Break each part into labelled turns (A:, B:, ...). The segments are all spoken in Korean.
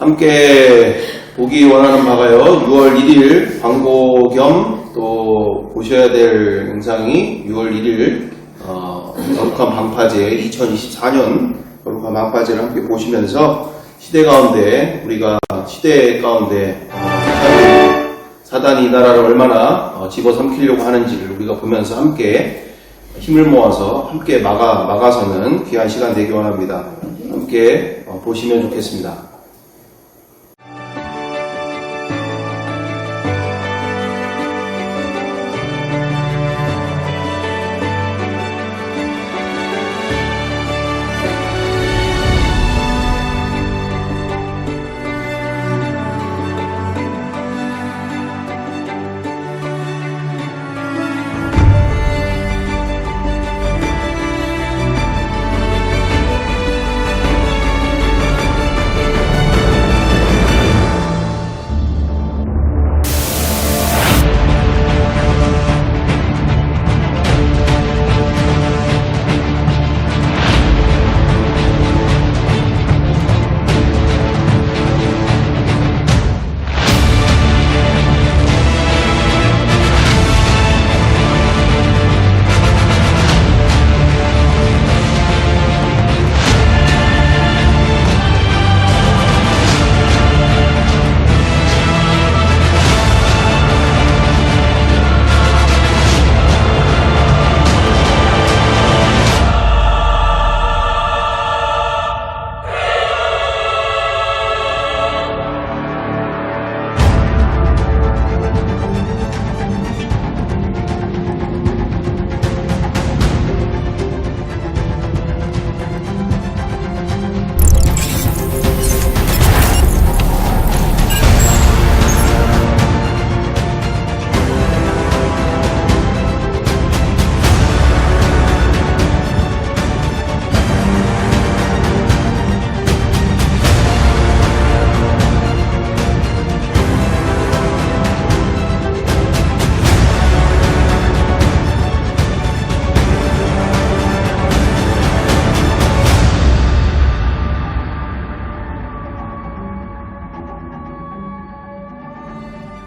A: 함께 보기 원하는 바가요. 6월 1일 광고 겸 또 보셔야 될 영상이 6월 1일 거룩한 방파제 2024년 거룩한 방파제를 함께 보시면서 시대 가운데 우리가 시대 가운데 사단이 이 나라를 얼마나 집어삼키려고 하는지를 우리가 보면서 함께 힘을 모아서 함께 막아서는 귀한 시간 되기 원합니다. 함께 보시면 좋겠습니다.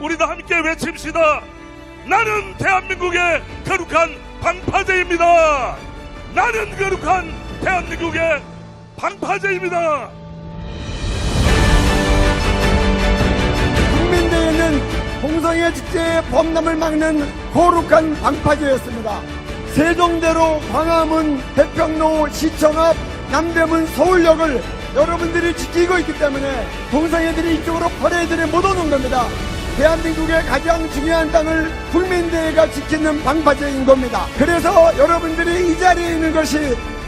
B: 우리도 함께 외칩시다. 나는 대한민국의 거룩한 방파제입니다. 나는 거룩한 대한민국의 방파제입니다.
C: 국민대회는 동성애 축제의 범람을 막는 거룩한 방파제였습니다. 세종대로, 광화문, 대평로, 시청 앞, 남대문, 서울역을 여러분들이 지키고 있기 때문에 동성애들이 이쪽으로 퍼레이드를 못 오는 겁니다. 대한민국의 가장 중요한 땅을 국민대회가 지키는 방파제인 겁니다. 그래서 여러분들이 이 자리에 있는 것이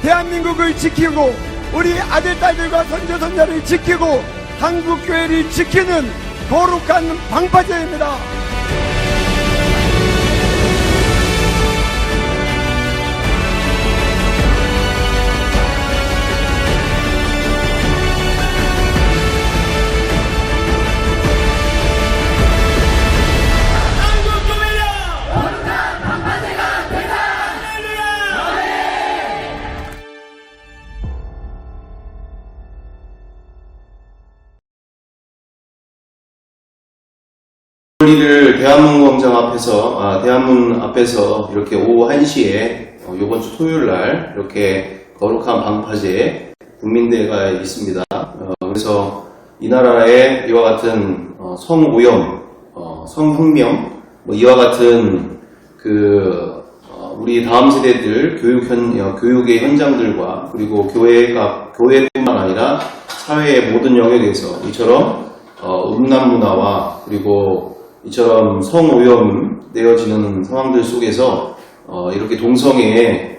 C: 대한민국을 지키고 우리 아들, 딸들과 손주, 손자를 지키고 한국교회를 지키는 거룩한 방파제입니다.
A: 를 대한문 앞에서 이렇게 오후 1시에 이번 주 토요일 날 이렇게 거룩한 방파제 국민대회가 있습니다. 그래서 이 나라에 이와 같은 성오염, 성혁명, 이와 같은 우리 다음 세대들 교육의 현장들과 그리고 교회뿐만 아니라 사회의 모든 영역에서 이처럼 음란 문화와 그리고 이처럼 성오염 되어지는 상황들 속에서 이렇게 동성애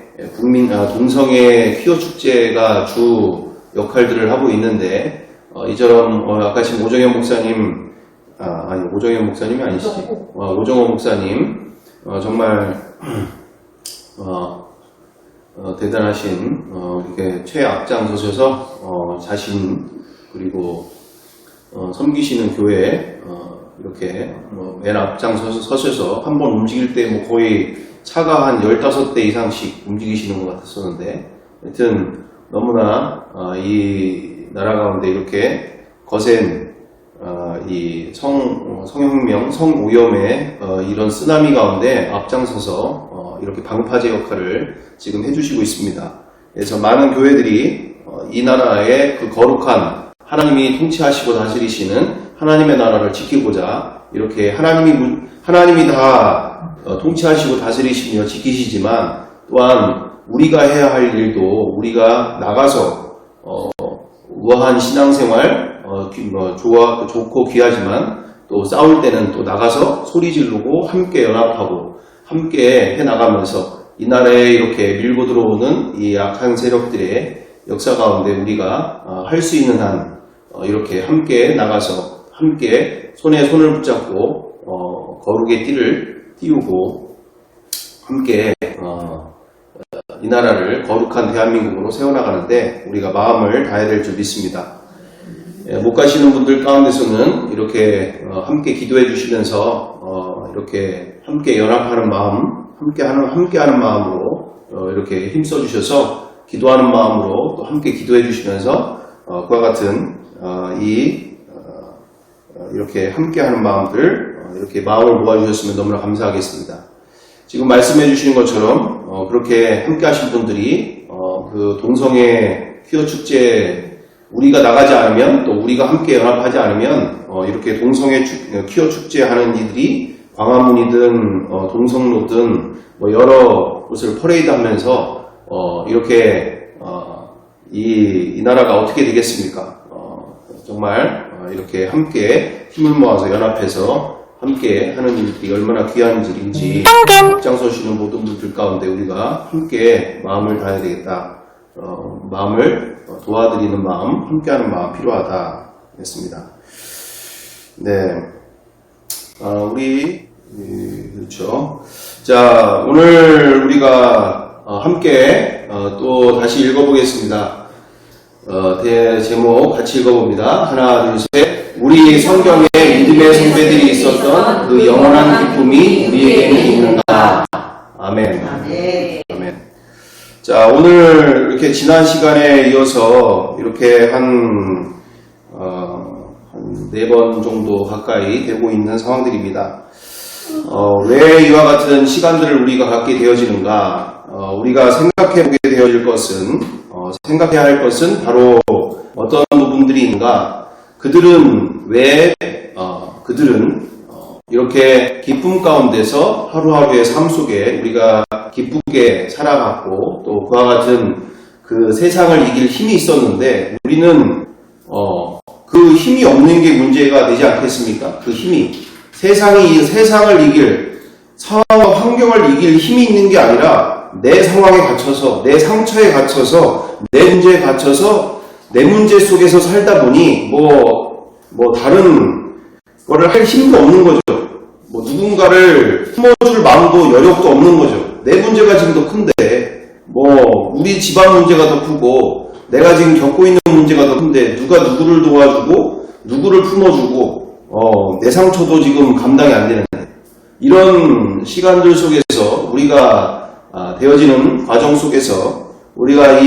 A: 퀴어 축제가 주 역할들을 하고 있는데 이처럼 아까 지금 오정현 목사님 오정현 목사님이 아니시지? 오정호 목사님 정말 대단하신 이렇게 최앞장서셔서 자신 그리고 섬기시는 교회 이렇게 맨 앞장서셔서 한 번 움직일 때 거의 차가 한 15대 이상씩 움직이시는 것 같았었는데 하여튼 너무나 이 나라 가운데 이렇게 거센 이 성혁명, 성오염의 이런 쓰나미 가운데 앞장서서 이렇게 방파제 역할을 지금 해주시고 있습니다. 그래서 많은 교회들이 이 나라의 그 거룩한 하나님이 통치하시고 다스리시는 하나님의 나라를 지키고자 이렇게 하나님이 다 통치하시고 다스리시며 지키시지만 또한 우리가 해야 할 일도 우리가 나가서 우아한 신앙생활 좋고 귀하지만 또 싸울 때는 또 나가서 소리 지르고 함께 연합하고 함께 해나가면서 이 나라에 이렇게 밀고 들어오는 이 악한 세력들의 역사 가운데 우리가 할 수 있는 한 이렇게 함께 나가서 함께 손에 손을 붙잡고 거룩의 띠를 띄우고 함께 이 나라를 거룩한 대한민국으로 세워나가는데 우리가 마음을 다해야 될 줄 믿습니다. 못 가시는 분들 가운데서는 이렇게 함께 기도해 주시면서 이렇게 함께 연합하는 마음, 함께하는 마음으로 이렇게 힘써 주셔서 기도하는 마음으로 또 함께 기도해 주시면서 그와 같은 이렇게 함께하는 마음들 이렇게 마음을 모아 주셨으면 너무나 감사하겠습니다. 지금 말씀해 주시는 것처럼 그렇게 함께하신 분들이 그 동성애 퀴어 축제 우리가 나가지 않으면 또 우리가 함께 연합하지 않으면 이렇게 동성애 퀴어 축제 하는 이들이 광화문이든 동성로든 뭐 여러 곳을 퍼레이드하면서 이렇게 이 나라가 어떻게 되겠습니까? 정말 이렇게 함께 힘을 모아서 연합해서 함께 하는 일들이 얼마나 귀한 일인지 앞장서시는 모든 분들 가운데 우리가 함께 마음을 다해야 되겠다. 마음을 도와드리는 마음, 함께하는 마음 필요하다 했습니다. 네, 그렇죠. 자, 오늘 우리가 함께 또 다시 읽어보겠습니다. 제목 같이 읽어봅니다. 하나, 둘, 셋. 우리 성경에 믿음의 선배들이 있었던 그 영원한 기쁨이 우리에게는 있는가. 아멘. 아멘. 자, 오늘 이렇게 지난 시간에 이어서 이렇게 한 4번 정도 가까이 되고 있는 상황들입니다. 왜 이와 같은 시간들을 우리가 갖게 되어지는가? 우리가 생각해보게 되어질 것은, 생각해야 할 것은 바로 어떤 부분들이 있는가? 그들은 이렇게 기쁨 가운데서 하루하루의 삶 속에 우리가 기쁘게 살아갔고 또 그와 같은 그 세상을 이길 힘이 있었는데 우리는 그 힘이 없는 게 문제가 되지 않겠습니까? 그 힘이 세상을 이길 상황과 환경을 이길 힘이 있는 게 아니라 내 상황에 갇혀서 내 상처에 갇혀서 내 문제에 갇혀서 내 문제 속에서 살다 보니 뭐 다른 거를 할 힘도 없는 거죠. 뭐 누군가를 품어줄 마음도 여력도 없는 거죠. 내 문제가 지금 더 큰데 우리 집안 문제가 더 크고 내가 지금 겪고 있는 문제가 더 큰데 누가 누구를 도와주고 누구를 품어주고 내 상처도 지금 감당이 안 되는 이런 시간들 속에서 우리가 되어지는 과정 속에서 우리가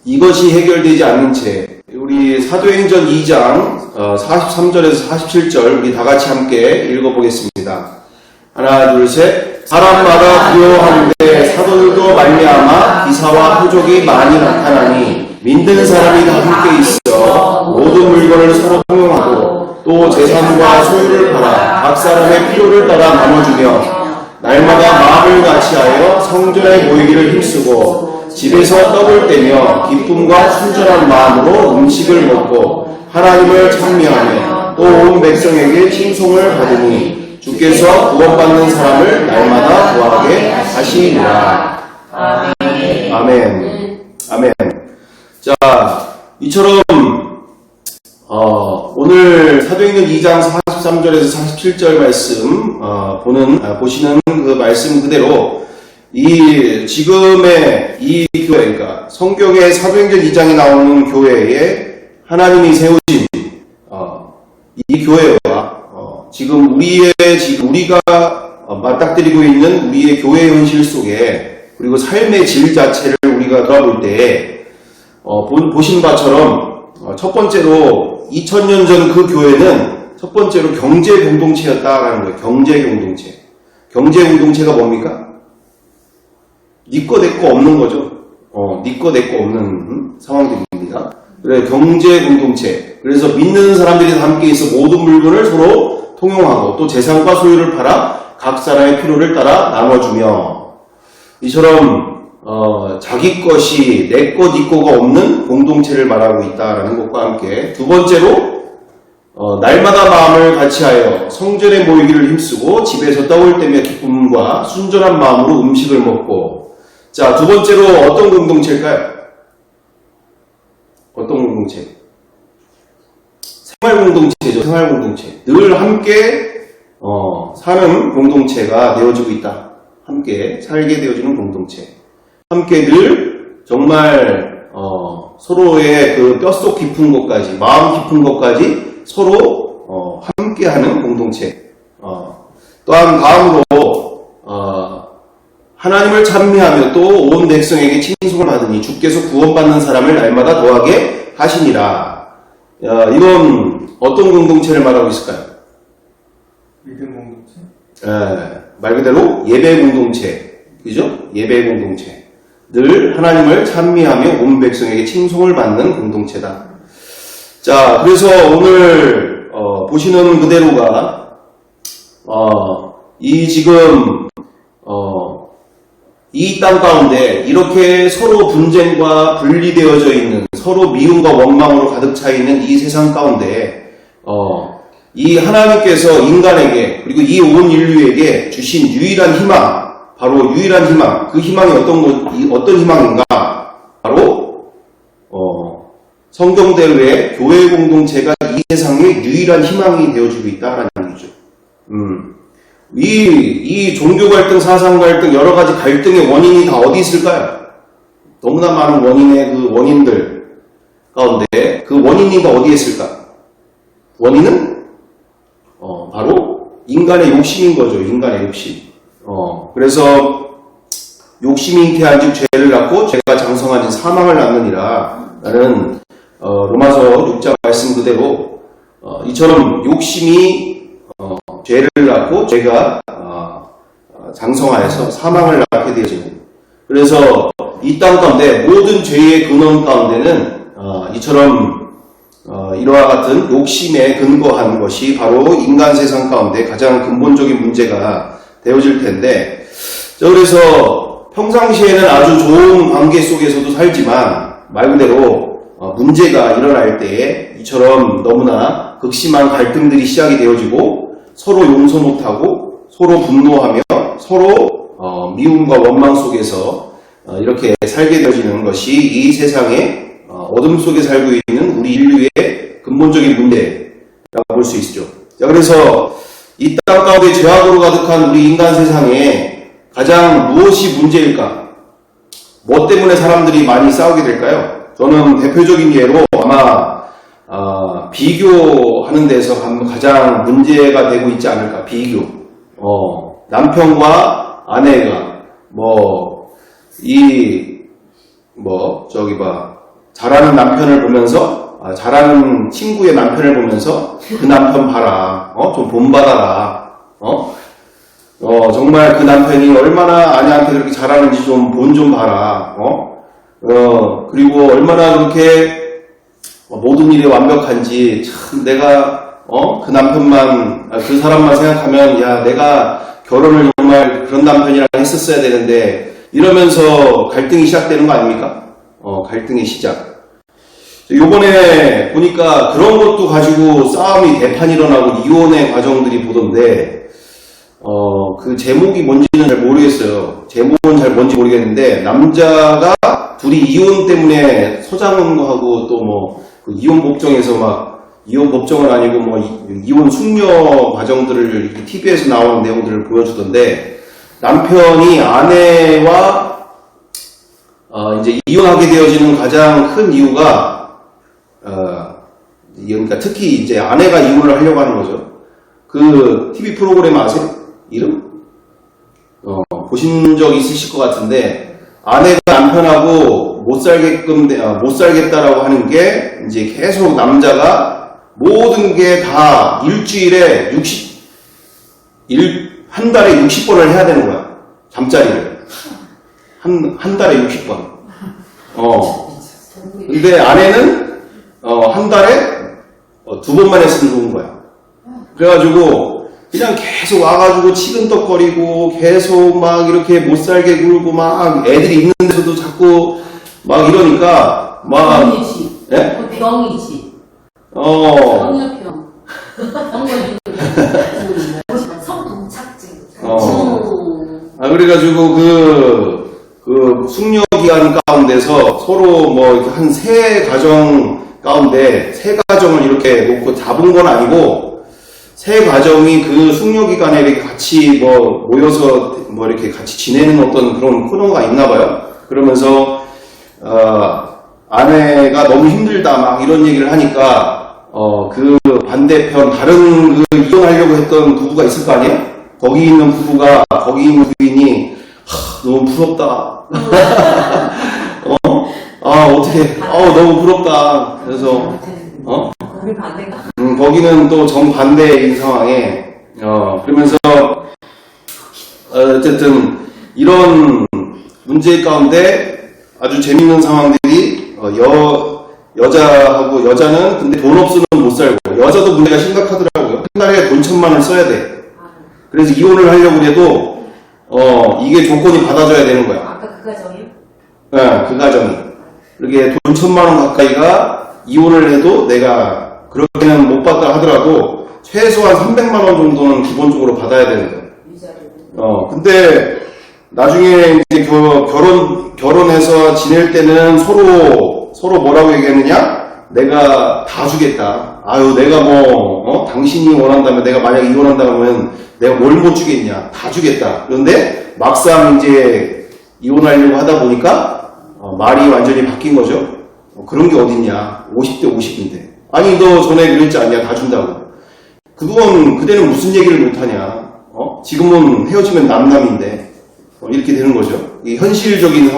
A: 이것이 해결되지 않는 채 우리 사도행전 2장 43절에서 47절 우리 다같이 함께 읽어보겠습니다. 하나, 둘, 셋. 사람마다 두려워하는데 사도들도 말미암아 기사와 표적이 많이 나타나니 믿는 사람이 다 함께 있어 모든 물건을 서로 통용하고 또 재산과 소유를 팔아 각 사람의 필요를 따라 나눠주며 날마다 마음을 같이하여 성전에 모이기를 힘쓰고 집에서 떡을 떼며 기쁨과 순전한 마음으로 음식을 먹고 하나님을 찬미하며 또 온 백성에게 칭송을 받으니 주께서 구원받는 사람을 날마다 구하게 하시니라. 아멘. 아멘. 자, 이처럼 오늘 사도행전 2장 43절에서 47절 말씀 보시는 그 말씀 그대로 지금의 이 교회, 그러니까 성경의 사도행전 2장에 나오는 교회에 하나님이 세우신 이 교회와 지금 우리가 맞닥뜨리고 있는 우리의 교회 현실 속에 그리고 삶의 질 자체를 우리가 돌아볼 때 보신 바처럼 첫 번째로 2000년 전 그 교회는 첫 번째로 경제 공동체였다라는 거예요. 경제 공동체. 경제 공동체가 뭡니까? 니 거 내 거 없는 거죠. 니 거 내 거 없는 상황들입니다. 그래, 경제 공동체. 그래서 믿는 사람들이 함께 있어 모든 물건을 서로 통용하고 또 재산과 소유를 팔아 각 사람의 필요를 따라 나눠주며 이처럼 자기 것이 내 것, 니 거가 없는 공동체를 말하고 있다라는 것과 함께 두 번째로 날마다 마음을 같이하여 성전에 모이기를 힘쓰고 집에서 떡을 떼며 기쁨과 순전한 마음으로 음식을 먹고 자, 두 번째로 어떤 공동체일까요? 어떤 공동체? 생활 공동체죠. 생활 공동체. 늘 함께 사는 공동체가 되어지고 있다. 함께 살게 되어지는 공동체. 함께 늘 정말 서로의 그 뼛속 깊은 것까지 마음 깊은 것까지 서로 함께하는 공동체. 또한 다음으로 하나님을 찬미하며 또 온 백성에게 칭송을 받으니 주께서 구원받는 사람을 날마다 더하게 하시니라. 이건 어떤 공동체를 말하고 있을까요?
D: 믿음 공동체?
A: 말 그대로 예배 공동체. 그죠? 예배 공동체. 늘 하나님을 찬미하며 온 백성에게 칭송을 받는 공동체다. 자, 그래서 오늘 보시는 그대로가 이 지금 이 땅 가운데 이렇게 서로 분쟁과 분리되어져 있는 서로 미움과 원망으로 가득 차 있는 이 세상 가운데 이 하나님께서 인간에게 그리고 이 온 인류에게 주신 유일한 희망 바로 유일한 희망 그 희망이 어떤 희망인가 바로 성경대로의 교회 공동체가 이 세상의 유일한 희망이 되어지고 있다라는 얘기죠. 이 종교 갈등, 사상 갈등, 여러 가지 갈등의 원인이 다 어디 있을까요? 너무나 많은 원인의 그 원인들 가운데 그 원인이 다 어디에 있을까? 원인은 바로 인간의 욕심인 거죠. 인간의 욕심. 그래서 욕심이 잉태한즉 죄를 낳고 죄가 장성한즉 사망을 낳느니라. 라는 로마서 6장 말씀 그대로 이처럼 욕심이 죄를 낳고 죄가 장성하여서 사망을 낳게 되어지는 그래서 이 땅 가운데 모든 죄의 근원 가운데는 이처럼 이와 같은 욕심에 근거한 것이 바로 인간 세상 가운데 가장 근본적인 문제가 되어질 텐데 그래서 평상시에는 아주 좋은 관계 속에서도 살지만 말 그대로 문제가 일어날 때에 이처럼 너무나 극심한 갈등들이 시작이 되어지고 서로 용서 못하고 서로 분노하며 서로 미움과 원망 속에서 이렇게 살게 되어지는 것이 이 세상의 어둠 속에 살고 있는 우리 인류의 근본적인 문제라고 볼 수 있죠. 자, 그래서 이 땅 가운데 죄악으로 가득한 우리 인간 세상에 가장 무엇이 문제일까? 뭐 때문에 사람들이 많이 싸우게 될까요? 저는 대표적인 예로 아마 비교하는 데서 가장 문제가 되고 있지 않을까. 비교. 남편과 아내가 잘하는 남편을 보면서 잘하는 친구의 남편을 보면서 그 남편 봐라. 좀 본받아라. 정말 그 남편이 얼마나 아내한테 그렇게 잘하는지 좀 봐라. 그리고 얼마나 그렇게 모든 일이 완벽한지 참 내가 그 남편만 그 사람만 생각하면 야 내가 결혼을 정말 그런 남편이랑 했었어야 되는데 이러면서 갈등이 시작되는 거 아닙니까? 갈등의 시작. 요번에 보니까 그런 것도 가지고 싸움이 대판이 일어나고 이혼의 과정들이 보던데 그 제목이 뭔지는 잘 모르겠어요. 제목은 잘 뭔지 모르겠는데 남자가 둘이 이혼 때문에 서장하고 또 그 이혼 법정에서 이혼 법정은 아니고 이혼 숙려 과정들을 이렇게 TV에서 나오는 내용들을 보여주던데 남편이 아내와 이제 이혼하게 되어지는 가장 큰 이유가 그러니까 특히 이제 아내가 이혼을 하려고 하는 거죠. 그 TV 프로그램 아세요? 이름? 보신 적 있으실 것 같은데 아내가 남편하고 못 살겠다라고 하는 게 이제 계속 남자가 모든 게 다 일주일에 한 달에 60번을 해야 되는 거야. 잠자리를. 한 달에 60번. 근데 아내는, 한 달에 2번만 했으면 좋은 거야. 그래가지고, 그냥 계속 와가지고 치근떡거리고, 계속 막 이렇게 못 살게 굴고, 막 애들이 있는 데서도 자꾸 막 이러니까, 막.
E: 병이지.
A: 예?
E: 그 병이지. 병이야. 성동착증.
A: 그래가지고 그 숙려 기간 가운데서 서로 뭐 한 3가정 가운데 3가정을 이렇게 놓고 잡은 건 아니고 3가정이 그 숙려 기간에 이렇게 같이 뭐 모여서 뭐 이렇게 같이 지내는 어떤 그런 코너가 있나 봐요. 그러면서 아내가 너무 힘들다 막 이런 얘기를 하니까 그 반대편 다른 그 이혼하려고 했던 부부가 있을 거 아니에요? 거기 있는 부부가 거기 있는 부인이 너무 부럽다. 어떻게 너무 부럽다. 그래서
E: 우리 반대가.
A: 거기는 또 정반대인 상황에 그러면서 어쨌든 이런 문제 가운데 아주 재밌는 상황들이 여자는 근데 돈 없으면 못 살고 여자도 문제가 심각하더라고요. 한 달에 돈 1,000만 원 써야 돼. 그래서 이혼을 하려고 해도 이게 조건이 받아줘야 되는 거야.
E: 아까 그 가정이요?
A: 네, 그 가정이. 그렇게 돈 1,000만 원 가까이가 이혼을 해도 내가 그렇게는 못 받다 하더라도 최소한 300만 원 정도는 기본적으로 받아야 되는 거야. 근데 나중에 이제 결혼해서 지낼 때는 서로 뭐라고 얘기했느냐? 내가 다 주겠다. 내가 당신이 원한다면 내가 만약에 이혼한다면 내가 뭘 못 주겠냐? 다 주겠다. 그런데 막상 이제 이혼하려고 하다 보니까 말이 완전히 바뀐 거죠. 그런 게 어딨냐? 50대 50인데. 아니 너 전에 그랬지 않냐? 다 준다고. 그때는 무슨 얘기를 못하냐? 지금은 헤어지면 남남인데 이렇게 되는 거죠. 이 현실적인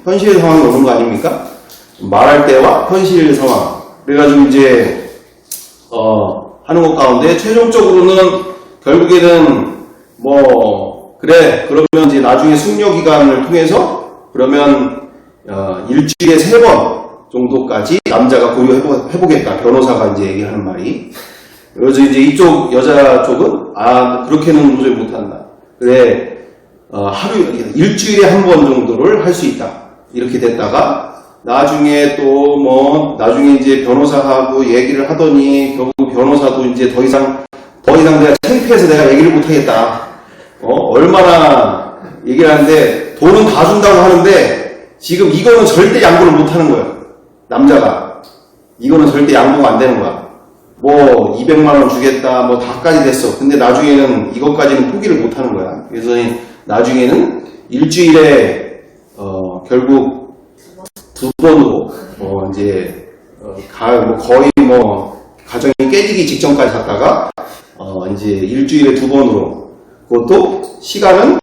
A: 현실 상황이 오는 거 아닙니까? 말할 때와 현실 상황. 그래가지고 이제 하는 것 가운데 최종적으로는 결국에는 그래 그러면 이제 나중에 숙려 기간을 통해서 그러면 일주일에 3번 정도까지 남자가 고려해보겠다. 변호사가 이제 얘기하는 말이. 그래서 이제 이쪽 여자 쪽은 그렇게는 도저히 못한다. 그래 일주일에 1번 정도를 할 수 있다. 이렇게 됐다가 나중에 나중에 이제 변호사하고 얘기를 하더니 결국 변호사도 이제 더 이상 내가 창피해서 내가 얘기를 못하겠다. 얼마나 얘기를 하는데 돈은 다 준다고 하는데 지금 이거는 절대 양보를 못하는 거예요. 남자가. 이거는 절대 양보가 안 되는 거야. 200만 원 주겠다, 다까지 됐어. 근데 나중에는 이것까지는 포기를 못 하는 거야. 그래서 나중에는 일주일에, 결국 2번으로, 이제, 거의 가정이 깨지기 직전까지 갔다가, 이제 일주일에 2번으로, 그것도 시간은,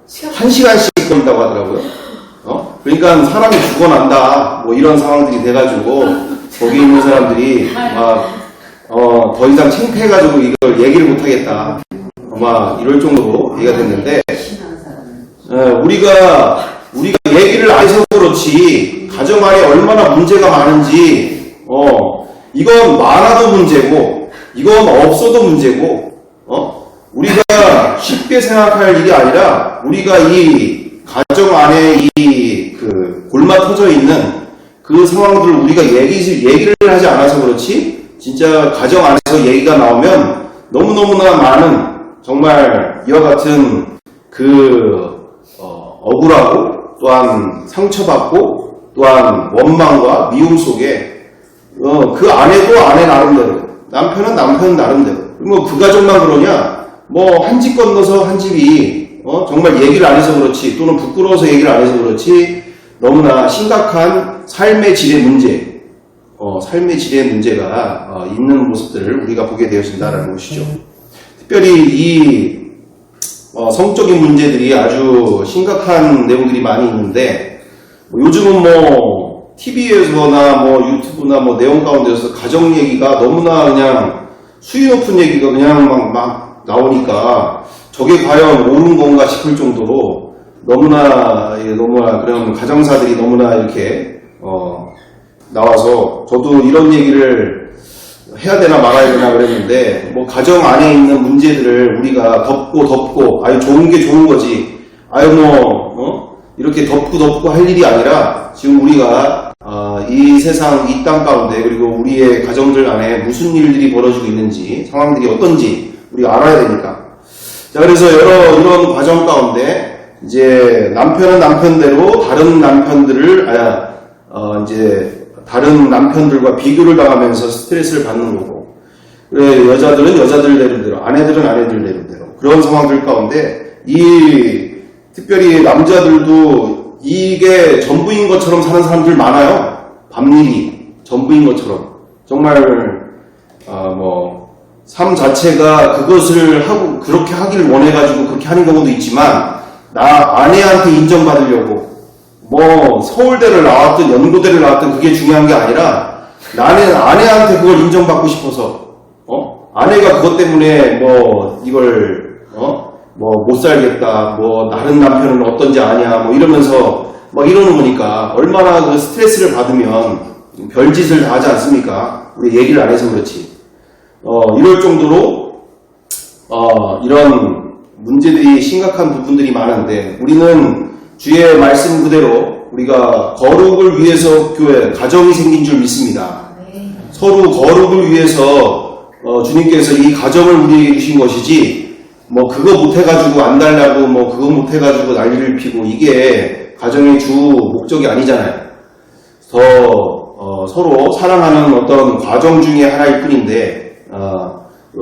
A: 1시간씩 걸린다고 하더라고요. 그러니까 사람이 죽어난다, 이런 상황들이 돼가지고, 거기 있는 사람들이 더 이상 창피해가지고 이걸 얘기를 못하겠다. 이럴 정도로 얘기가 됐는데, 우리가 얘기를 안 해서 그렇지, 가정 안에 얼마나 문제가 많은지, 이건 많아도 문제고, 이건 없어도 문제고, 우리가 쉽게 생각할 일이 아니라, 우리가 이 가정 안에 골마 터져 있는 그 상황들을 우리가 얘기를 하지 않아서 그렇지, 진짜 가정 안에서 얘기가 나오면 너무너무나 많은 정말 이와 같은 억울하고 또한 상처받고 또한 원망과 미움 속에 그 아내도 아내 나름대로 남편은 남편 나름대로 그 가정만 그러냐 한 집 건너서 한 집이 정말 얘기를 안 해서 그렇지 또는 부끄러워서 얘기를 안 해서 그렇지 너무나 심각한 삶의 질의 문제 삶의 질의 문제가 있는 모습들을 우리가 보게 되어진다는 것이죠. 특별히 이 성적인 문제들이 아주 심각한 내용들이 많이 있는데 요즘은 TV에서나 뭐 유튜브나 뭐 내용 가운데서 가정 얘기가 너무나 그냥 수위 높은 얘기가 그냥 막 나오니까 저게 과연 옳은 건가 싶을 정도로 너무나 그런 가정사들이 너무나 이렇게 나와서 저도 이런 얘기를 해야 되나 말아야 되나 그랬는데, 뭐 가정 안에 있는 문제들을 우리가 덮고 아유 좋은 게 좋은 거지, 아유 이렇게 덮고 할 일이 아니라 지금 우리가 이 세상 이 땅 가운데 그리고 우리의 가정들 안에 무슨 일들이 벌어지고 있는지, 상황들이 어떤지 우리가 알아야 되니까. 자, 그래서 이런 과정 가운데 이제 남편은 남편대로 다른 남편들을 이제 다른 남편들과 비교를 당하면서 스트레스를 받는 거고, 그래 여자들은 여자들대로, 아내들은 아내들대로 그런 상황들 가운데 특별히 남자들도 이게 전부인 것처럼 사는 사람들 많아요. 밤일이 전부인 것처럼 정말 삶 자체가 그것을 하고 그렇게 하길 원해가지고 그렇게 하는 경우도 있지만, 나 아내한테 인정받으려고 뭐 서울대를 나왔든 연고대를 나왔든 그게 중요한 게 아니라 나는 아내한테 그걸 인정받고 싶어서 아내가 그것 때문에 뭐 이걸 뭐 못 살겠다, 뭐 다른 남편은 어떤지 아냐 뭐 이러면서 뭐 이러는 거니까 얼마나 그 스트레스를 받으면 별짓을 다 하지 않습니까? 우리 얘기를 안 해서 그렇지. 이럴 정도로 이런 문제들이 심각한 부분들이 많은데, 우리는 주의 말씀 그대로 우리가 거룩을 위해서 교회, 가정이 생긴 줄 믿습니다. 서로 거룩을 위해서 주님께서 이 가정을 우리에게 주신 것이지, 뭐 그거 못해가지고 안 달라고 뭐 그거 못해가지고 난리를 피고 이게 가정의 주 목적이 아니잖아요. 서로 사랑하는 어떤 과정 중에 하나일 뿐인데,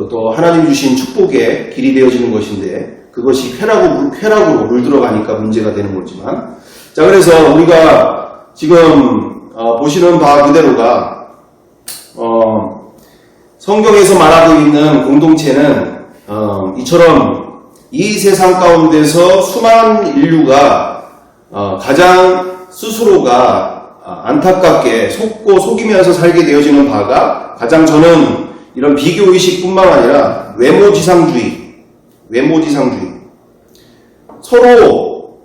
A: 또 하나님 주신 축복의 길이 되어지는 것인데, 그것이 쾌락으로 물들어가니까 문제가 되는 거지만, 자, 그래서 우리가 지금 보시는 바 그대로가 성경에서 말하고 있는 공동체는 이처럼 이 세상 가운데서 수많은 인류가 가장 스스로가 안타깝게 속고 속이면서 살게 되어지는 바가, 가장 저는 이런 비교의식뿐만 아니라 외모지상주의, 서로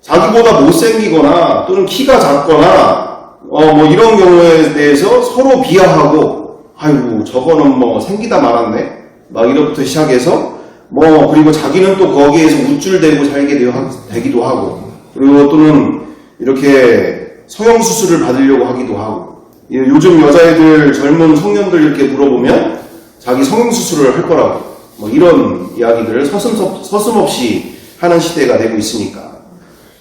A: 자기보다 못생기거나 또는 키가 작거나 뭐 이런 경우에 대해서 서로 비하하고, 아이고 저거는 뭐 생기다 말았네 막 이렇부터 시작해서 그리고 자기는 또 거기에서 우쭐대고 살게 되기도 하고, 그리고 또는 이렇게 성형수술을 받으려고 하기도 하고, 요즘 여자애들 젊은 청년들 이렇게 물어보면 자기 성형수술을 할 거라고 뭐 이런 이야기들을 서슴없이 하는 시대가 되고 있으니까.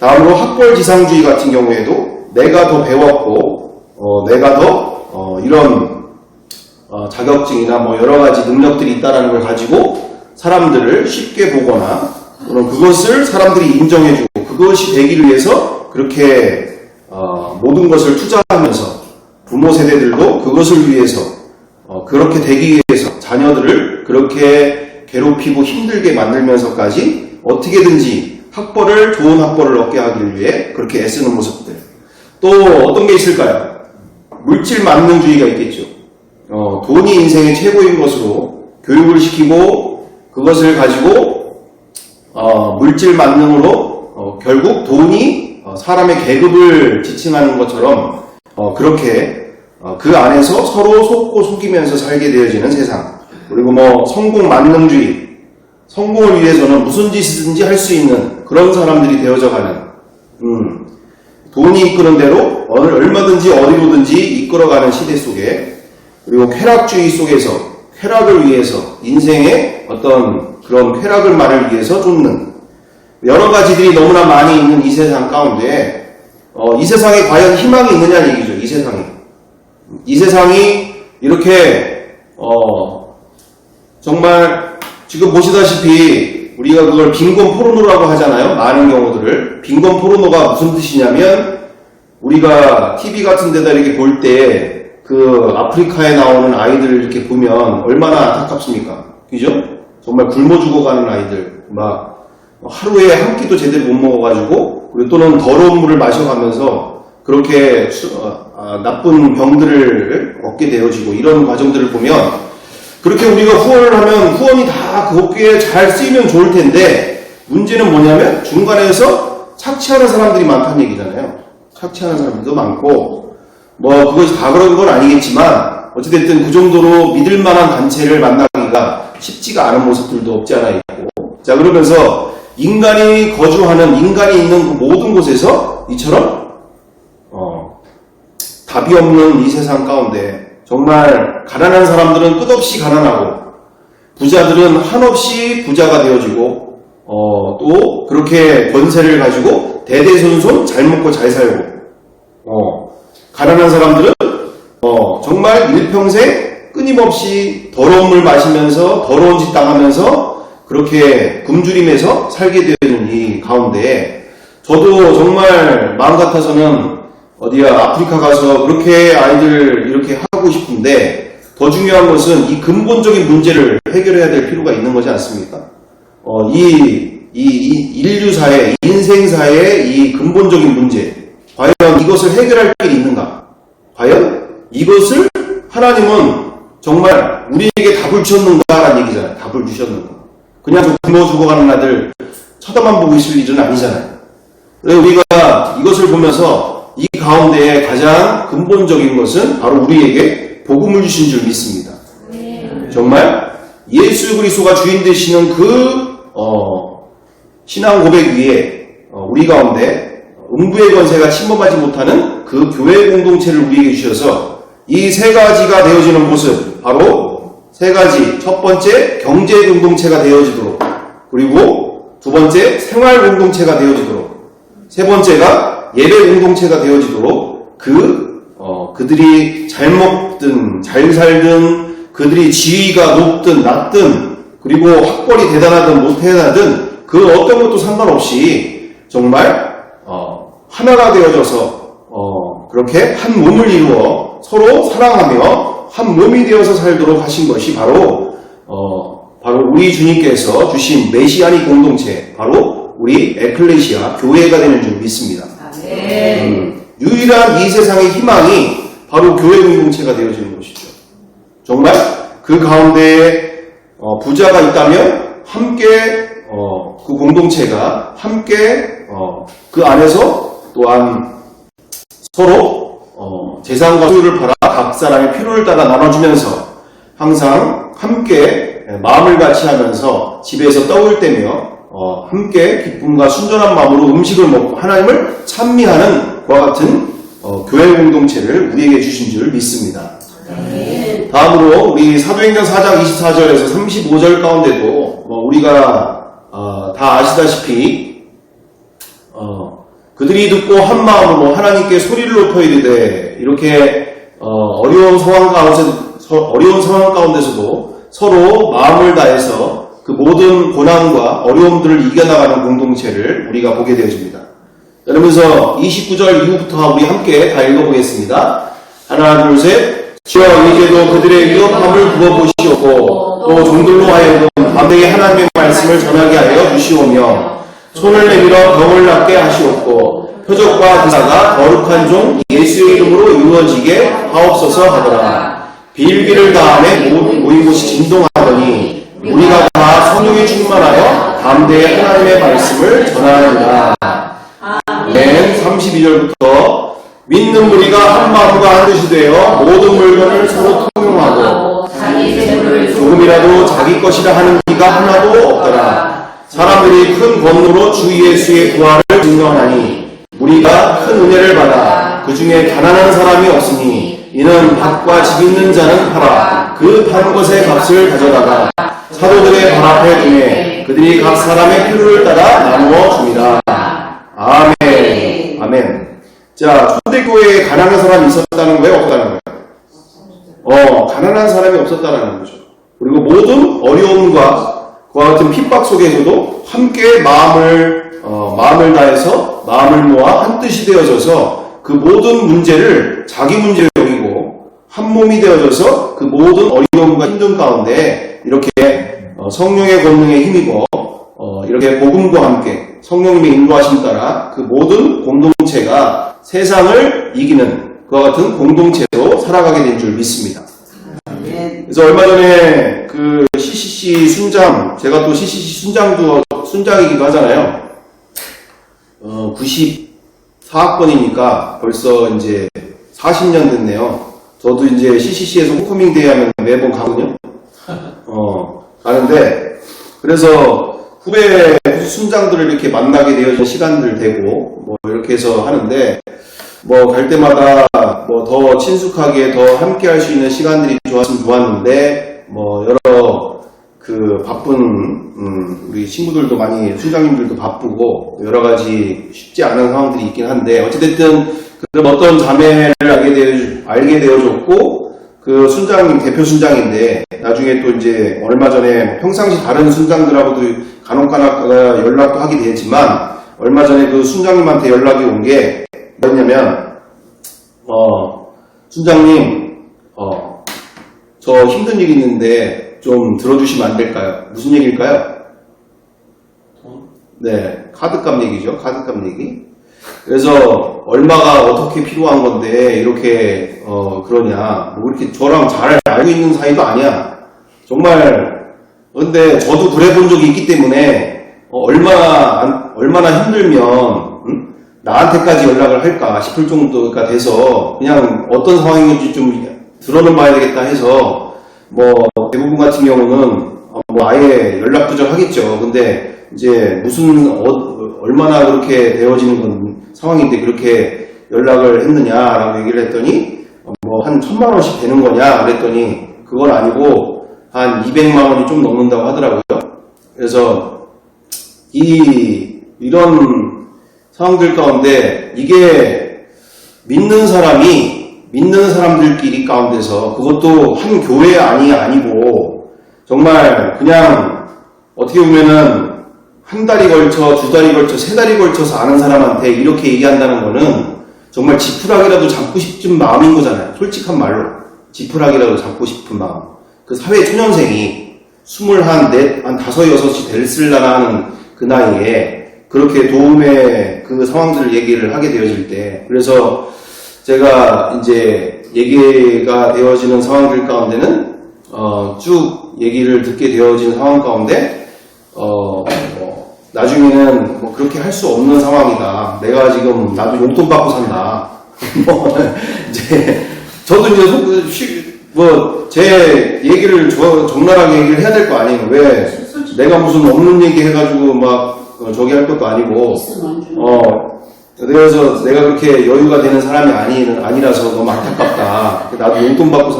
A: 다음으로 학벌지상주의 같은 경우에도 내가 더 배웠고 내가 더 이런 자격증이나 뭐 여러 가지 능력들이 있다라는 걸 가지고 사람들을 쉽게 보거나 또는 그것을 사람들이 인정해주고 그것이 되기 위해서 그렇게 모든 것을 투자하면서, 부모 세대들도 그것을 위해서 그렇게 되기 위해서 자녀들을 그렇게 괴롭히고 힘들게 만들면서까지 어떻게든지 좋은 학벌을 얻게 하기 위해 그렇게 애쓰는 모습들. 또 어떤 게 있을까요? 물질 만능주의가 있겠죠. 돈이 인생의 최고인 것으로 교육을 시키고 그것을 가지고 물질 만능으로 결국 돈이 사람의 계급을 지칭하는 것처럼 그렇게 그 안에서 서로 속고 속이면서 살게 되어지는 세상. 그리고 뭐 성공 만능주의, 성공을 위해서는 무슨 짓이든지 할 수 있는 그런 사람들이 되어져가는, 돈이 이끄는 대로 얼마든지 어디로든지 이끌어가는 시대 속에, 그리고 쾌락주의 속에서 쾌락을 위해서 인생의 어떤 그런 쾌락만을 위해서 쫓는 여러 가지들이 너무나 많이 있는 이 세상 가운데 이 세상에 과연 희망이 있느냐는 얘기죠. 이 세상이 이렇게 정말 지금 보시다시피 우리가 그걸 빈곤 포르노라고 하잖아요. 많은 경우들을. 빈곤 포르노가 무슨 뜻이냐면, 우리가 TV 같은 데다 이렇게 볼 때 그 아프리카에 나오는 아이들을 이렇게 보면 얼마나 안타깝습니까? 그죠? 정말 굶어 죽어가는 아이들, 막 하루에 한 끼도 제대로 못 먹어가지고, 그리고 또는 더러운 물을 마셔가면서 그렇게 나쁜 병들을 얻게 되어지고 이런 과정들을 보면 그렇게 우리가 후원을 하면 후원이 다 거기에 잘 쓰이면 좋을 텐데 문제는 뭐냐면 중간에서 착취하는 사람들이 많다는 얘기잖아요. 착취하는 사람들도 많고 뭐 그것이 다 그런 건 아니겠지만 어찌됐든 그 정도로 믿을 만한 단체를 만나기가 쉽지가 않은 모습들도 없지 않아 있고 자 그러면서 인간이 거주하는 인간이 있는 그 모든 곳에서 이처럼 답이 없는 이 세상 가운데 정말 가난한 사람들은 끝없이 가난하고 부자들은 한없이 부자가 되어지고 또 그렇게 권세를 가지고 대대손손 잘 먹고 잘 살고 가난한 사람들은 정말 일평생 끊임없이 더러운 물 마시면서 더러운 짓 당하면서 그렇게 굶주림에서 살게 되는 이 가운데 저도 정말 마음 같아서는 어디야 아프리카 가서 그렇게 아이들 이렇게 하고 싶은데 더 중요한 것은 이 근본적인 문제를 해결해야 될 필요가 있는 거지 않습니까? 이 인류사의 인생사의 이 근본적인 문제 과연 이것을 해결할 길이 있는가? 과연 이것을 하나님은 정말 우리에게 답을 주셨는가라는 얘기잖아요. 답을 주셨는가? 그냥 굶어 죽어가는 아들 쳐다만 보고 있을 일은 아니잖아요. 그래서 우리가 이것을 보면서 이 가운데에 가장 근본적인 것은 바로 우리에게 복음을 주신 줄 믿습니다. 정말 예수 그리스도가 주인 되시는 그 신앙 고백 위에 우리 가운데 음부의 권세가 침범하지 못하는 그 교회 공동체를 우리에게 주셔서 이 세 가지가 되어지는 모습 바로 세 가지 첫 번째 경제 공동체가 되어지도록 그리고 두 번째 생활 공동체가 되어지도록 세 번째가 예배 공동체가 되어지도록 그들이 잘 먹든 잘 살든 그들이 지위가 높든 낮든 그리고 학벌이 대단하든 못대단하든 그 어떤 것도 상관없이 정말 하나가 되어져서 그렇게 한 몸을 이루어 서로 사랑하며 한 몸이 되어서 살도록 하신 것이 바로 우리 주님께서 주신 메시아닉 공동체 바로 우리 에클레시아 교회가 되는 줄 믿습니다. 유일한 이 세상의 희망이 바로 교회 공동체가 되어지는 것이죠. 정말 그 가운데에 부자가 있다면 함께 그 공동체가 함께 그 안에서 또한 서로 재산과 소유를 팔아 각 사람의 필요를 따라 나눠주면서 항상 함께 마음을 같이 하면서 집에서 떡을 떼며 함께 기쁨과 순전한 마음으로 음식을 먹고 하나님을 찬미하는 그와 같은 교회 공동체를 우리에게 주신 줄 믿습니다. 다음으로 우리 사도행전 4장 24절에서 35절 가운데도 우리가 다 아시다시피 그들이 듣고 한 마음으로 하나님께 소리를 높여 이르되 이렇게 어려운 상황 가운데서도 서로 마음을 다해서 그 모든 고난과 어려움들을 이겨나가는 공동체를 우리가 보게 되어집니다. 그러면서 29절 이후부터 우리 함께 다 읽어보겠습니다. 하나 둘 셋. 주여 이제도 그들의 위협함을 부어보시옵고 또 종들로 하여금 담대히 하나님의 말씀을 전하게 하여 주시오며 손을 내밀어 병을 낫게 하시옵고 표적과 기사가 거룩한 종 예수의 이름으로 이루어지게 하옵소서 하더라. 비일비를 다함에 모인 곳이 진동하더니 우리가 다 성령에 충만하여 담대히 하나님의 말씀을 전하느니라. 아멘. 32절부터 믿는 무리가 한 마음과 한 뜻이 되어 모든 물건을 서로 통용하고 조금이라도 자기 것이라 하는 이가 하나도 없더라. 사람들이 큰 권노로 주 예수의 부활을 증거하니 우리가 큰 은혜를 받아 그 중에 가난한 사람이 없으니 이는 밭과 집 있는 자는 팔아 그 판 것의 값을 가져다가 사도들의 발 앞에 두매 그들이 각 사람의 필요를 따라 나누어 줍니다. 아멘. 아멘. 자, 초대교회에 가난한 사람이 있었다는 거예요? 없다는 거예요? 가난한 사람이 없었다는 거죠. 그리고 모든 어려움과 그와 같은 핍박 속에서도 함께 마음을 다해서 마음을 모아 한 뜻이 되어져서 그 모든 문제를 자기 문제로 여기고 한 몸이 되어져서 그 모든 어려움과 힘든 가운데 이렇게 성령의 권능에 힘입어 이렇게 복음과 함께 성령님의 인도하심 따라 그 모든 공동체가 세상을 이기는 그와 같은 공동체로 살아가게 된 줄 믿습니다. 그래서 얼마 전에 그 CCC 순장, 제가 또 CCC 순장이기도 하잖아요. 94학번이니까 벌써 이제 40년 됐네요. 저도 이제 CCC에서 홈커밍 데이 하면 매번 가거든요. 가는데, 그래서 후배 순장들을 이렇게 만나게 되어진 시간들 되고, 뭐 이렇게 해서 하는데, 뭐 갈 때마다 뭐 더 친숙하게 더 함께 할 수 있는 시간들이 좋았으면 좋았는데, 뭐 여러 그 바쁜 우리 친구들도 많이 순장님들도 바쁘고 여러 가지 쉽지 않은 상황들이 있긴 한데 어찌됐든 그런 어떤 자매를 알게 되어졌고 그 순장님 대표 순장인데 나중에 또 이제 얼마 전에 평상시 다른 순장들하고도 간혹가다 연락도 하게 되었지만 얼마 전에 그 순장님한테 연락이 온 게 뭐였냐면 순장님 저 힘든 일이 있는데 좀 들어주시면 안 될까요? 무슨 얘기일까요? 네, 카드값 얘기죠. 카드값 얘기. 그래서 얼마가 어떻게 필요한 건데 이렇게 그러냐. 뭐 이렇게 저랑 잘 알고 있는 사이도 아니야. 정말 근데 저도 그래 본 적이 있기 때문에 얼마나 힘들면 나한테까지 연락을 할까 싶을 정도가 돼서 그냥 어떤 상황인지 좀 들어는 봐야 되겠다 해서 뭐 대부분 같은 경우는 뭐 아예 연락 두절하겠죠. 근데 이제 무슨 얼마나 그렇게 되어지는 건 상황인데 그렇게 연락을 했느냐라고 얘기를 했더니 뭐 한 1,000만 원씩 되는 거냐 그랬더니 그건 아니고 한 200만 원이 좀 넘는다고 하더라고요. 그래서 이런 상황들 가운데 이게 믿는 사람들끼리 가운데서 그것도 한 교회 아니고 정말 그냥 어떻게 보면은 한 달이 걸쳐, 2달이 걸쳐, 3달이 걸쳐서 아는 사람한테 이렇게 얘기한다는 거는 정말 지푸라기라도 잡고 싶은 마음인 거잖아요. 솔직한 말로. 지푸라기라도 잡고 싶은 마음. 그 사회 초년생이 25, 6이 됐을라나 하는 그 나이에 그렇게 도움의 그 상황들을 얘기를 하게 되어질 때 그래서 제가 이제 얘기가 되어지는 상황들 가운데는 쭉 얘기를 듣게 되어지는 상황 가운데 나중에는 뭐 그렇게 할 수 없는 상황이다. 내가 지금 나도 용돈 받고 산다. 뭐 이제 저도 이제 제 얘기를 적나라하게 얘기를 해야 될 거 아니에요. 왜 내가 무슨 없는 얘기 해가지고 막 저기 할 것도 아니고 그래서 내가 그렇게 여유가 되는 사람이 아니라서 너무 안타깝다. 나도 용돈 받고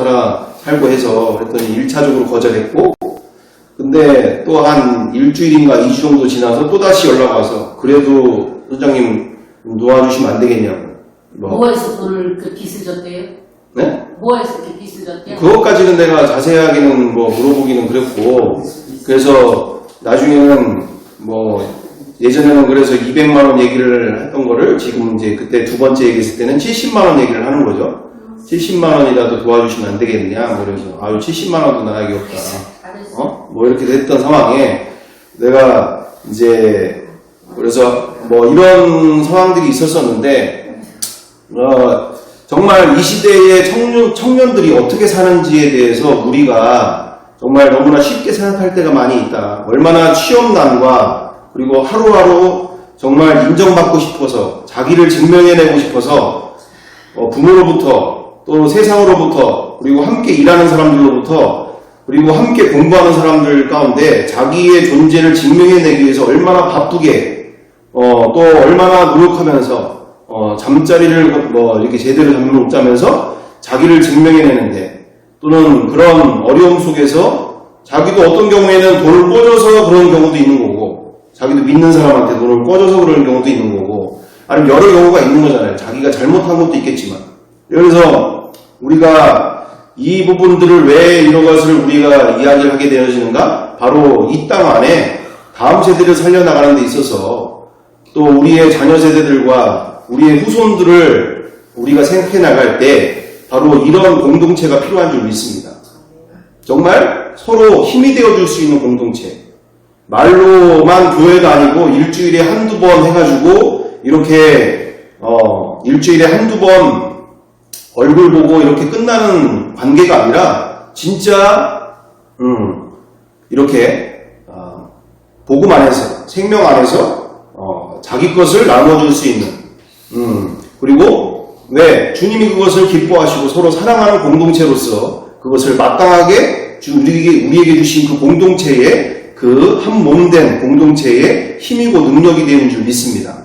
A: 살고 해서 그랬더니 1차적으로 거절했고 근데 또 한 일주일인가 2주 정도 지나서 또다시 연락 와서 그래도 선장님 도와주시면 안 되겠냐고.
E: 뭐해서 돈을 그 빚을 졌대요?
A: 네?
E: 뭐해서 이렇게 빚을 졌대요?
A: 그것까지는 내가 자세하게는 뭐 물어보기는 그랬고 그래서 나중에는 뭐 예전에는 그래서 200만 원 얘기를 했던 거를 지금 이제 그때 두 번째 얘기했을 때는 70만 원 얘기를 하는 거죠. 70만 원이라도 도와주시면 안 되겠느냐. 뭐 그래서 아유 70만 원도 나에게 없다. 뭐 이렇게 됐던 상황에 내가 이제 그래서 뭐 이런 상황들이 있었었는데 정말 이 시대의 청년들이 어떻게 사는지에 대해서 우리가 정말 너무나 쉽게 생각할 때가 많이 있다. 얼마나 취업난과 그리고 하루하루 정말 인정받고 싶어서 자기를 증명해내고 싶어서 부모로부터 또 세상으로부터 그리고 함께 일하는 사람들로부터 그리고 함께 공부하는 사람들 가운데 자기의 존재를 증명해내기 위해서 얼마나 바쁘게 또 얼마나 노력하면서 잠자리를 이렇게 제대로 잠을 못 자면서 자기를 증명해내는데 또는 그런 어려움 속에서 자기도 어떤 경우에는 돈을 꿔줘서 그런 경우도 있는 거고 자기도 믿는 사람한테 돈을 꿔줘서 그런 경우도 있는 거고 아니면 여러 경우가 있는 거잖아요. 자기가 잘못한 것도 있겠지만 그래서 우리가 이 부분들을 왜 이런 것을 우리가 이야기를 하게 되어지는가? 바로 이 땅 안에 다음 세대를 살려나가는 데 있어서 또 우리의 자녀 세대들과 우리의 후손들을 우리가 생각해 나갈 때 바로 이런 공동체가 필요한 줄 믿습니다. 정말 서로 힘이 되어줄 수 있는 공동체. 말로만 교회가 아니고 일주일에 한두 번 해가지고 이렇게 일주일에 한두 번 얼굴 보고 이렇게 끝나는 관계가 아니라 진짜 이렇게 복음 안에서 생명 안에서 자기 것을 나눠줄 수 있는 그리고 왜 주님이 그것을 기뻐하시고 서로 사랑하는 공동체로서 그것을 마땅하게 우리에게 주신 그 공동체의 그 한 몸된 공동체의 힘이고 능력이 되는 줄 믿습니다.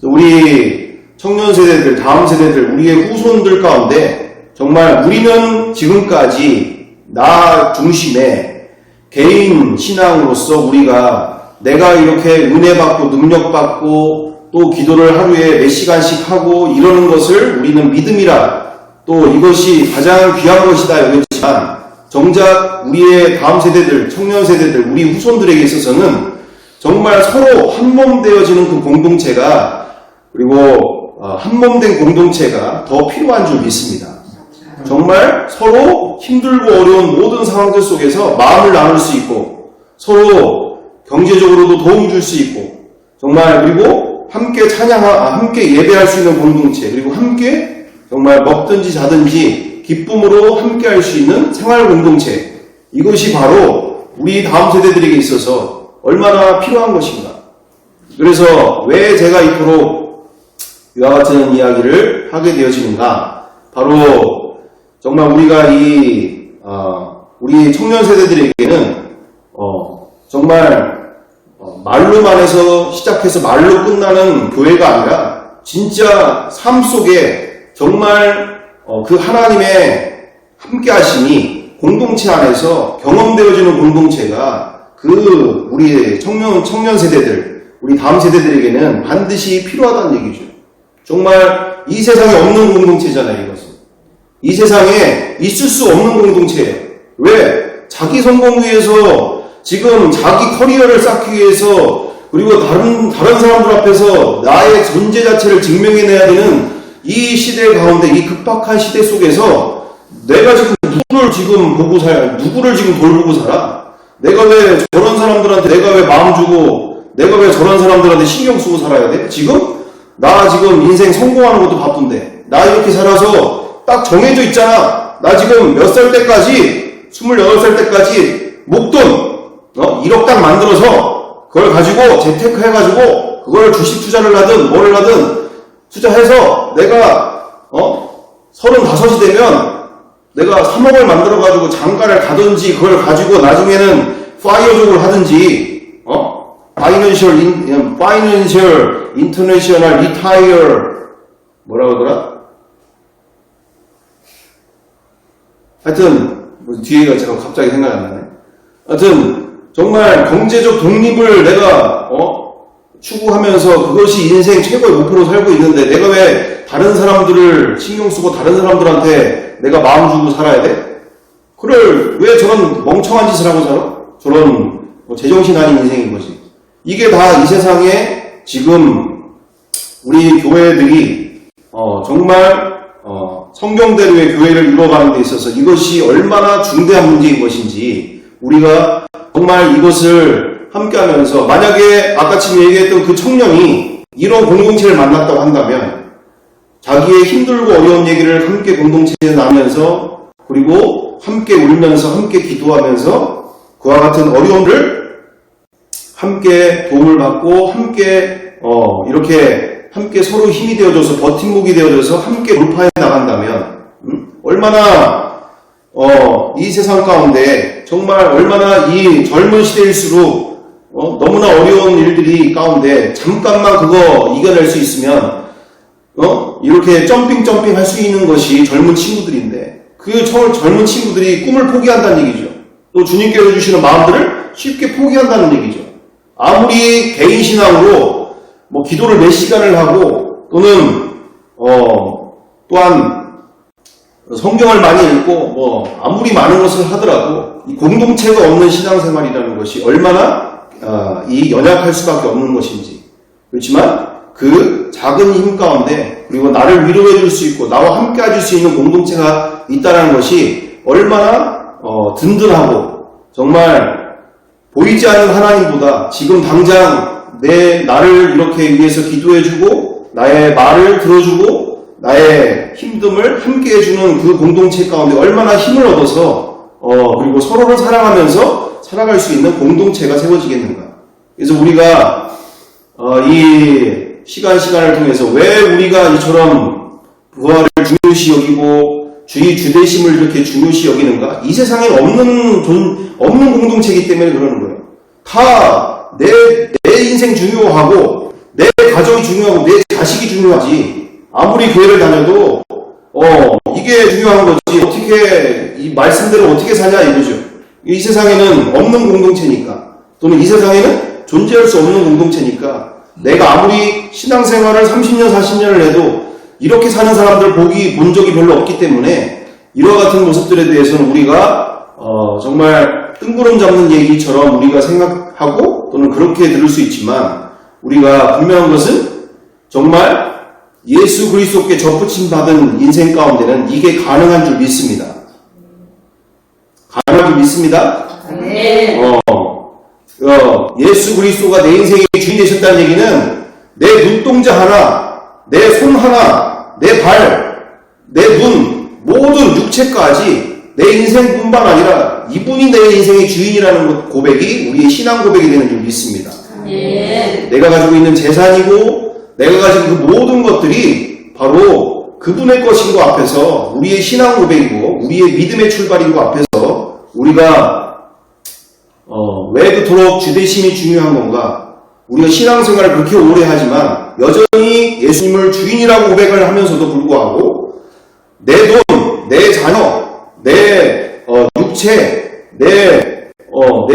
A: 우리 청년 세대들, 다음 세대들, 우리의 후손들 가운데 정말 우리는 지금까지 나 중심의 개인 신앙으로서 우리가 내가 이렇게 은혜 받고 능력 받고 또 기도를 하루에 몇 시간씩 하고 이러는 것을 우리는 믿음이라 또 이것이 가장 귀한 것이다 여겼지만 정작 우리의 다음 세대들, 청년 세대들, 우리 후손들에게 있어서는 정말 서로 한몸 되어지는 그 공동체가 그리고 한몸된 공동체가 더 필요한 줄 믿습니다. 정말 서로 힘들고 어려운 모든 상황들 속에서 마음을 나눌 수 있고 서로 경제적으로도 도움 줄 수 있고 정말 그리고 함께 함께 예배할 수 있는 공동체 그리고 함께 정말 먹든지 자든지 기쁨으로 함께 할 수 있는 생활 공동체 이것이 바로 우리 다음 세대들에게 있어서 얼마나 필요한 것인가. 그래서 왜 제가 이토록 이와 같은 이야기를 하게 되어지는가. 바로 정말 우리가 우리 청년 세대들에게는 정말 말로만 해서 시작해서 말로 끝나는 교회가 아니라 진짜 삶 속에 정말 그 하나님의 함께 하심이 공동체 안에서 경험되어지는 공동체가 그 우리 청년 세대들, 우리 다음 세대들에게는 반드시 필요하다는 얘기죠. 정말 이 세상에 없는 공동체잖아요, 이것은. 이 세상에 있을 수 없는 공동체예요. 왜? 자기 성공 위해서 지금 자기 커리어를 쌓기 위해서 그리고 다른 사람들 앞에서 나의 존재 자체를 증명해내야 되는 이 시대 가운데 이 급박한 시대 속에서 내가 지금 누구를 지금 돌보고 살아? 내가 왜 저런 사람들한테 내가 왜 마음 주고 내가 왜 저런 사람들한테 신경 쓰고 살아야 돼? 나 지금 인생 성공하는 것도 바쁜데 나 이렇게 살아서 딱 정해져 있잖아. 나 지금 몇 살 때까지 28살 때까지 목돈 1억 딱 만들어서 그걸 가지고 재테크 해가지고 그걸 주식 투자를 하든 뭐를 하든 투자해서 내가 35이 되면 내가 3억을 만들어가지고 장가를 가든지 그걸 가지고 나중에는 파이어족을 하든지 파이낸셜 인터내셔널 리타이어 뭐라고 하더라? 하여튼 뒤에가 제가 갑자기 생각이 안 나네. 하여튼 정말 경제적 독립을 내가 추구하면서 그것이 인생 최고의 목표로 살고 있는데 내가 왜 다른 사람들을 신경 쓰고 다른 사람들한테 내가 마음 주고 살아야 돼? 왜 저런 멍청한 짓을 하고 살아? 저런 제정신 아닌 인생인 거지. 이게 다 이 세상에 지금 우리 교회들이 정말 성경대로의 교회를 이루어가는 데 있어서 이것이 얼마나 중대한 문제인 것인지 우리가 정말 이것을 함께하면서 만약에 아까 지금 얘기했던 그 청년이 이런 공동체를 만났다고 한다면 자기의 힘들고 어려운 얘기를 함께 공동체에 나누면서 그리고 함께 울면서 함께 기도하면서 그와 같은 어려움을 함께 도움을 받고 함께 이렇게 함께 서로 힘이 되어줘서 버팀목이 되어줘서 함께 돌파해 나간다면 얼마나 이 세상 가운데 정말 얼마나 이 젊은 시대일수록 너무나 어려운 일들이 가운데 잠깐만 그거 이겨낼 수 있으면 이렇게 점핑 할 수 있는 것이 젊은 친구들인데 그 젊은 친구들이 꿈을 포기한다는 얘기죠. 또 주님께서 주시는 마음들을 쉽게 포기한다는 얘기죠. 아무리 개인 신앙으로 기도를 몇 시간을 하고 또는 또한 성경을 많이 읽고 아무리 많은 것을 하더라도 이 공동체가 없는 신앙생활이라는 것이 얼마나 이 연약할 수밖에 없는 것인지. 그렇지만 그 작은 힘 가운데 그리고 나를 위로해 줄 수 있고 나와 함께 해줄 수 있는 공동체가 있다는 것이 얼마나 든든하고 정말 보이지 않는 하나님보다 지금 당장 나를 이렇게 위해서 기도해주고 나의 말을 들어주고 나의 힘듦을 함께 해주는 그 공동체 가운데 얼마나 힘을 얻어서 그리고 서로를 사랑하면서 살아갈 수 있는 공동체가 세워지겠는가. 그래서 우리가 이 시간을 통해서 왜 우리가 이처럼 부활을 중요시 여기고 주대심을 이렇게 중요시 여기는가? 이 세상에 없는 공동체이기 때문에 그러는 거예요. 다 내 인생 중요하고 내 가족이 중요하고 내 자식이 중요하지. 아무리 교회를 다녀도 이게 중요한 거지. 어떻게 이 말씀대로 어떻게 사냐 이거죠. 이 세상에는 없는 공동체니까, 또는 이 세상에는 존재할 수 없는 공동체니까, 내가 아무리 신앙생활을 30년 40년을 해도 이렇게 사는 사람들 본 적이 별로 없기 때문에 이와 같은 모습들에 대해서는 우리가 정말 뜬구름 잡는 얘기처럼 우리가 생각하고 또는 그렇게 들을 수 있지만, 우리가 분명한 것은 정말 예수 그리스도께 접붙임 받은 인생 가운데는 이게 가능한 줄 믿습니다. 가능한 줄 믿습니다.
E: 네.
A: 예수 그리스도가 내 인생의 주인 되셨다는 얘기는 내 눈동자 하나, 내 손 하나, 내 발, 내 눈, 모든 육체까지 내 인생뿐만 아니라 이분이 내 인생의 주인이라는 고백이 우리의 신앙 고백이 되는 줄 믿습니다.
E: 네.
A: 내가 가지고 있는 재산이고 내가 가지고 그 모든 것들이 바로 그분의 것인 것 앞에서 우리의 신앙 고백이고 우리의 믿음의 출발인 것 앞에서 우리가 왜 그토록 주대심이 중요한 건가? 우리가 신앙생활을 그렇게 오래 하지만 여전히 예수님을 주인이라고 고백을 하면서도 불구하고 내 돈, 내 자녀, 내 육체, 내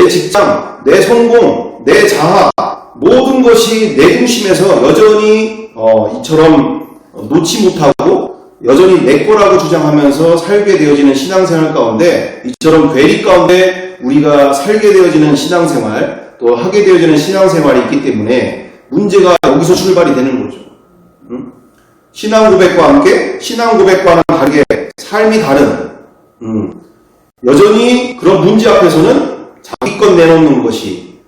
A: 직장, 내 성공, 내 자아, 모든 것이 내 중심에서 여전히 이처럼 놓지 못하고 여전히 내 거라고 주장하면서 살게 되어지는 신앙생활 가운데, 이처럼 괴리 가운데 우리가 살게 되어지는 신앙생활, 또 하게 되어지는 신앙생활이 있기 때문에 문제가 여기서 출발이 되는 거죠. 신앙 고백과 함께 신앙 고백과는 다르게 삶이 다른 여전히 그런 문제 앞에서는 자기 것 내놓는 것이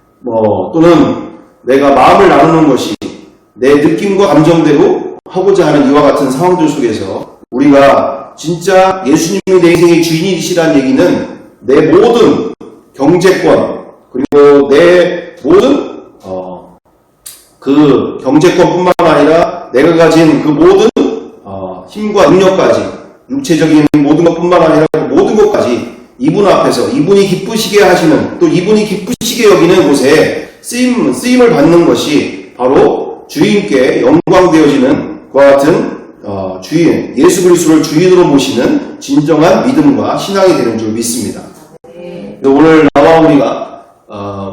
A: 또는 내가 마음을 나누는 것이 내 느낌과 감정대로 하고자 하는 이와 같은 상황들 속에서 우리가 진짜 예수님이 내 인생의 주인이시라는 얘기는 내 모든 경제권, 그리고 내 모든 그 경제권뿐만 아니라 내가 가진 그 모든 힘과 능력까지, 육체적인 모든 것뿐만 아니라 그 모든 것까지 이분 앞에서 이분이 기쁘시게 하시는, 또 이분이 기쁘시게 여기는 곳에 쓰임을 받는 것이 바로 주인께 영광되어지는 그와 같은 주인, 예수 그리스도를 주인으로 모시는 진정한 믿음과 신앙이 되는 줄 믿습니다. 오늘 나와 우리가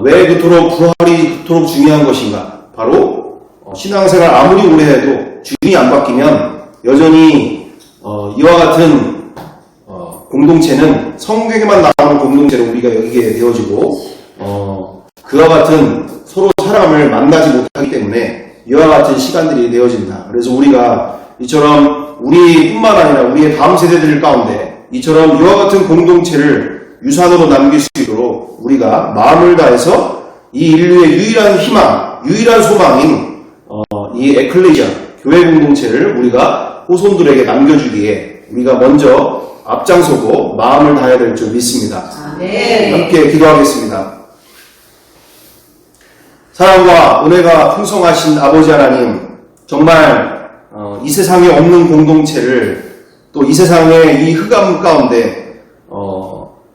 A: 왜 그토록 부활이 그토록 중요한 것인가? 바로 신앙생활 아무리 오래 해도 주인이 안 바뀌면 여전히 이와 같은 공동체는 성경에만 나오는 공동체를 우리가 여기게 되어지고 그와 같은 서로 사람을 만나지 못하기 때문에 이와 같은 시간들이 되어진다. 그래서 우리가 이처럼 우리뿐만 아니라 우리의 다음 세대들 가운데 이처럼 이와 같은 공동체를 유산으로 남길 수 있도록 우리가 마음을 다해서 이 인류의 유일한 희망, 유일한 소망인 이 에클레시아, 교회 공동체를 우리가 후손들에게 남겨주기에 우리가 먼저 앞장서고 마음을 다해야 될 줄 믿습니다.
E: 네.
A: 함께 기도하겠습니다. 사랑과 은혜가 풍성하신 아버지 하나님, 정말 이 세상에 없는 공동체를, 또 이 세상의 이 흑암 가운데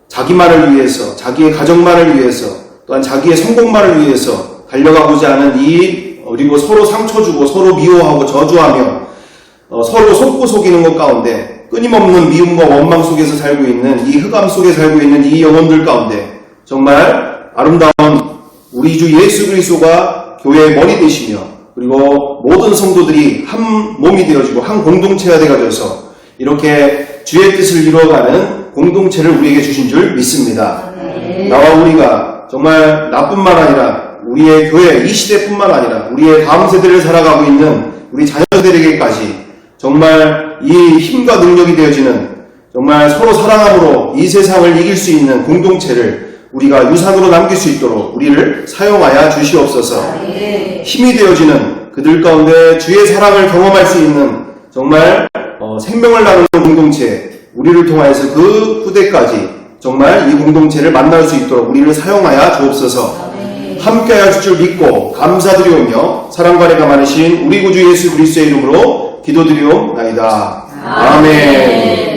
A: 자기만을 위해서, 자기의 가정만을 위해서, 또한 자기의 성공만을 위해서 달려가고자 하는 그리고 서로 상처 주고 서로 미워하고 저주하며 서로 속고 속이는 것 가운데 끊임없는 미움과 원망 속에서 살고 있는 이 흑암 속에 살고 있는 이 영혼들 가운데 정말 아름다운 우리 주 예수 그리스도가 교회의 머리 되시며, 그리고 모든 성도들이 한 몸이 되어지고 한 공동체가 되어져서 이렇게 주의 뜻을 이루어가는 공동체를 우리에게 주신 줄 믿습니다. 나와 우리가 정말 나뿐만 아니라 우리의 교회 이 시대뿐만 아니라 우리의 다음 세대를 살아가고 있는 우리 자녀들에게까지 정말 이 힘과 능력이 되어지는, 정말 서로 사랑함으로 이 세상을 이길 수 있는 공동체를 우리가 유산으로 남길 수 있도록 우리를 사용하여 주시옵소서. 힘이 되어지는 그들 가운데 주의 사랑을 경험할 수 있는 정말 생명을 나누는 공동체, 우리를 통하여서 그 후대까지 정말 이 공동체를 만날 수 있도록 우리를 사용하여 주옵소서. 함께하여 줄 줄 믿고 감사드리오며 사랑과 은혜가 많으신 우리 구주 예수 그리스도의 이름으로 기도드리옵나이다. 아멘.